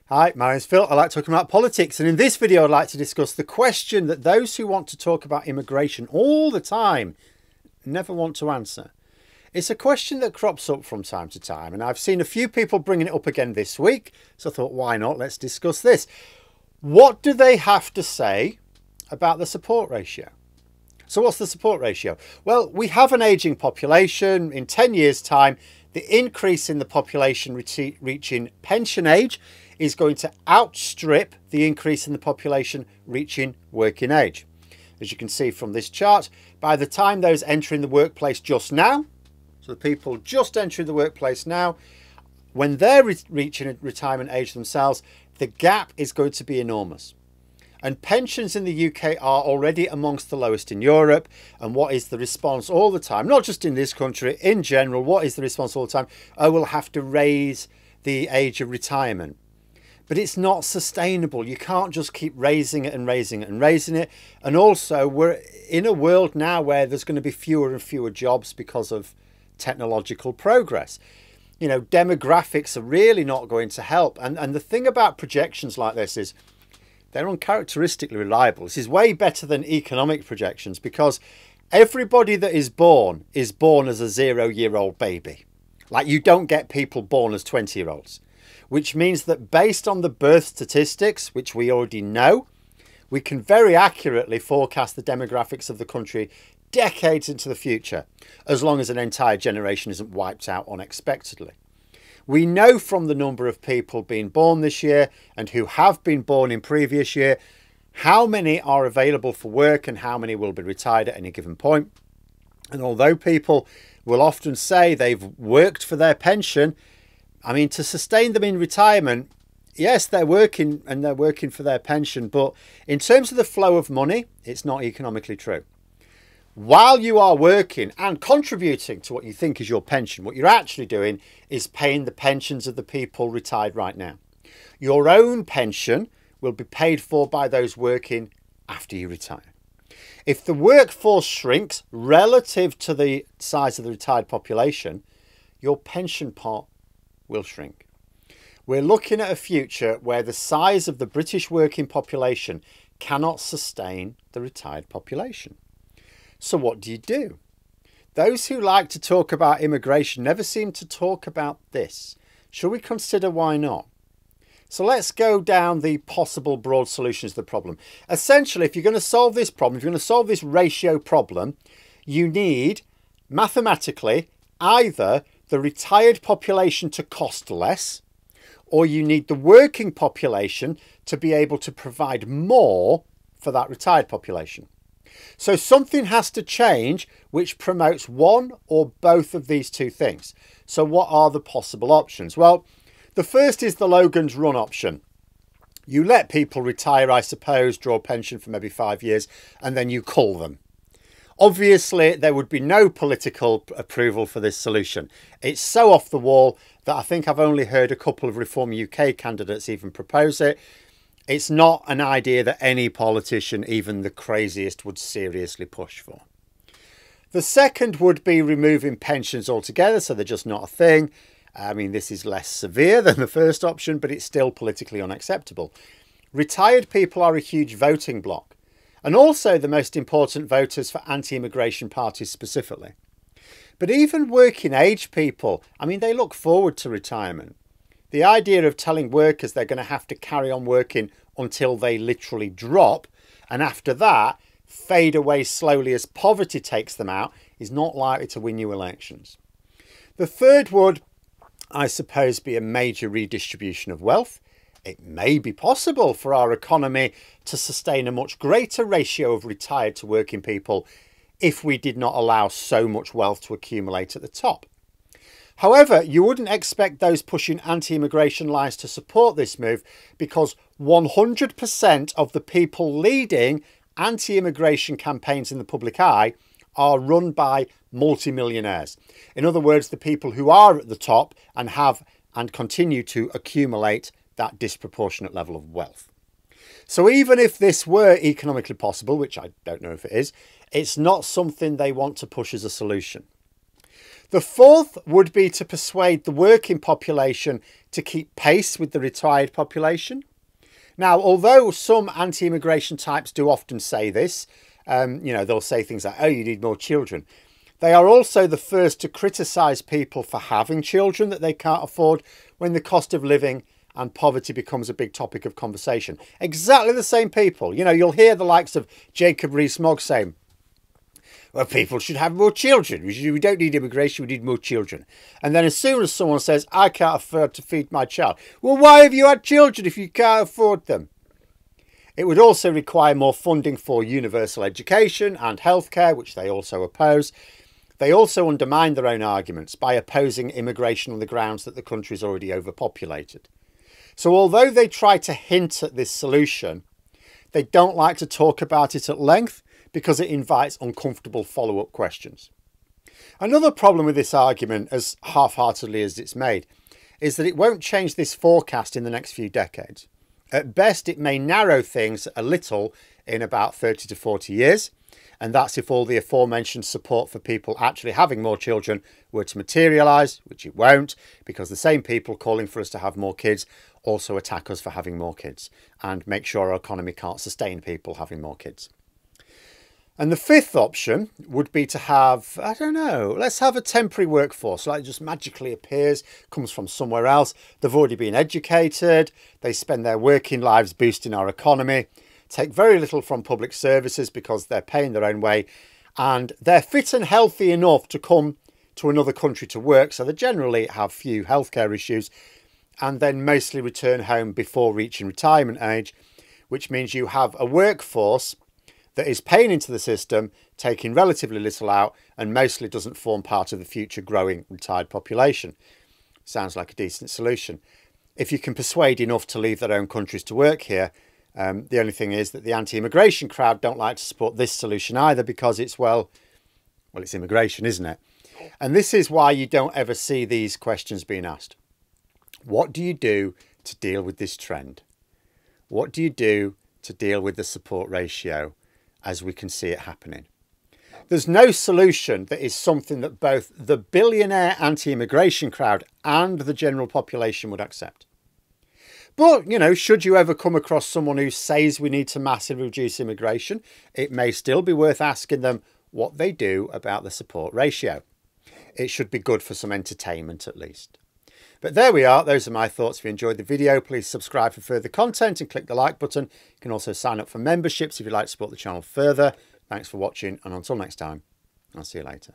Hi, my name's Phil. I like talking about politics, and in this video I'd like to discuss the question that those who want to talk about immigration all the time never want to answer. It's a question that crops up from time to time, and I've seen a few people bringing it up again this week, so I thought, why not? Let's discuss this. What do they have to say about the support ratio? So what's the support ratio? Well, we have an ageing population. In 10 years' time, the increase in the population reaching pension age is going to outstrip the increase in the population reaching working age. As you can see from this chart, by the time those entering the workplace just now, so the people just entering the workplace now, when they're reaching a retirement age themselves, the gap is going to be enormous. And pensions in the UK are already amongst the lowest in Europe. And what is the response all the time? Not just in this country, in general, what is the response all the time? Oh, we'll have to raise the age of retirement. But it's not sustainable. You can't just keep raising it and raising it and raising it. And also, we're in a world now where there's going to be fewer and fewer jobs because of technological progress. You know, demographics are really not going to help. And the thing about projections like this is they're uncharacteristically reliable. This is way better than economic projections because everybody that is born as a 0-year-old baby. Like, you don't get people born as 20-year-olds. Which means that based on the birth statistics, which we already know, we can very accurately forecast the demographics of the country decades into the future, as long as an entire generation isn't wiped out unexpectedly. We know from the number of people being born this year and who have been born in previous year, how many are available for work and how many will be retired at any given point. And although people will often say they've worked for their pension, I mean, to sustain them in retirement, yes, they're working and they're working for their pension. But in terms of the flow of money, it's not economically true. While you are working and contributing to what you think is your pension, what you're actually doing is paying the pensions of the people retired right now. Your own pension will be paid for by those working after you retire. If the workforce shrinks relative to the size of the retired population, your pension pot will shrink. We're looking at a future where the size of the British working population cannot sustain the retired population. So what do you do? Those who like to talk about immigration never seem to talk about this. Shall we consider why not? So let's go down the possible broad solutions to the problem. Essentially, if you're going to solve this problem, if you're going to solve this ratio problem, you need mathematically either the retired population to cost less, or you need the working population to be able to provide more for that retired population. So something has to change which promotes one or both of these two things. So what are the possible options? Well, the first is the Logan's Run option. You let people retire, I suppose, draw a pension for maybe 5 years, and then you cull them. Obviously, there would be no political approval for this solution. It's so off the wall that I think I've only heard a couple of Reform UK candidates even propose it. It's not an idea that any politician, even the craziest, would seriously push for. The second would be removing pensions altogether, so they're just not a thing. I mean, this is less severe than the first option, but it's still politically unacceptable. Retired people are a huge voting bloc, and also the most important voters for anti-immigration parties specifically. But even working age people, I mean, they look forward to retirement. The idea of telling workers they're going to have to carry on working until they literally drop, and after that fade away slowly as poverty takes them out, is not likely to win you elections. The third would, I suppose, be a major redistribution of wealth. It may be possible for our economy to sustain a much greater ratio of retired to working people if we did not allow so much wealth to accumulate at the top. However, you wouldn't expect those pushing anti-immigration lines to support this move because 100% of the people leading anti-immigration campaigns in the public eye are run by multimillionaires. In other words, the people who are at the top and have and continue to accumulate that disproportionate level of wealth. So even if this were economically possible, which I don't know if it is, it's not something they want to push as a solution. The fourth would be to persuade the working population to keep pace with the retired population. Now, although some anti-immigration types do often say this, they'll say things like, oh, you need more children. They are also the first to criticise people for having children that they can't afford when the cost of living and poverty becomes a big topic of conversation. Exactly the same people. You'll hear the likes of Jacob Rees-Mogg saying, well, people should have more children. We don't need immigration, we need more children. And then as soon as someone says, I can't afford to feed my child. Well, why have you had children if you can't afford them? It would also require more funding for universal education and healthcare, which they also oppose. They also undermine their own arguments by opposing immigration on the grounds that the country is already overpopulated. So although they try to hint at this solution, they don't like to talk about it at length because it invites uncomfortable follow-up questions. Another problem with this argument, as half-heartedly as it's made, is that it won't change this forecast in the next few decades. At best, it may narrow things a little in about 30 to 40 years, and that's if all the aforementioned support for people actually having more children were to materialise, which it won't, because the same people calling for us to have more kids also attack us for having more kids and make sure our economy can't sustain people having more kids. And the fifth option would be to have, let's have a temporary workforce, like it just magically appears, comes from somewhere else. They've already been educated, they spend their working lives boosting our economy, take very little from public services because they're paying their own way, and they're fit and healthy enough to come to another country to work, so they generally have few healthcare issues, and then mostly return home before reaching retirement age, which means you have a workforce that is paying into the system, taking relatively little out, and mostly doesn't form part of the future growing retired population. Sounds like a decent solution. If you can persuade enough to leave their own countries to work here, the only thing is that the anti-immigration crowd don't like to support this solution either because it's, it's immigration, isn't it? And this is why you don't ever see these questions being asked. What do you do to deal with this trend? What do you do to deal with the support ratio as we can see it happening? There's no solution that is something that both the billionaire anti-immigration crowd and the general population would accept. But, should you ever come across someone who says we need to massively reduce immigration, it may still be worth asking them what they do about the support ratio. It should be good for some entertainment at least. But there we are. Those are my thoughts. If you enjoyed the video, please subscribe for further content and click the like button. You can also sign up for memberships if you'd like to support the channel further. Thanks for watching, and until next time, I'll see you later.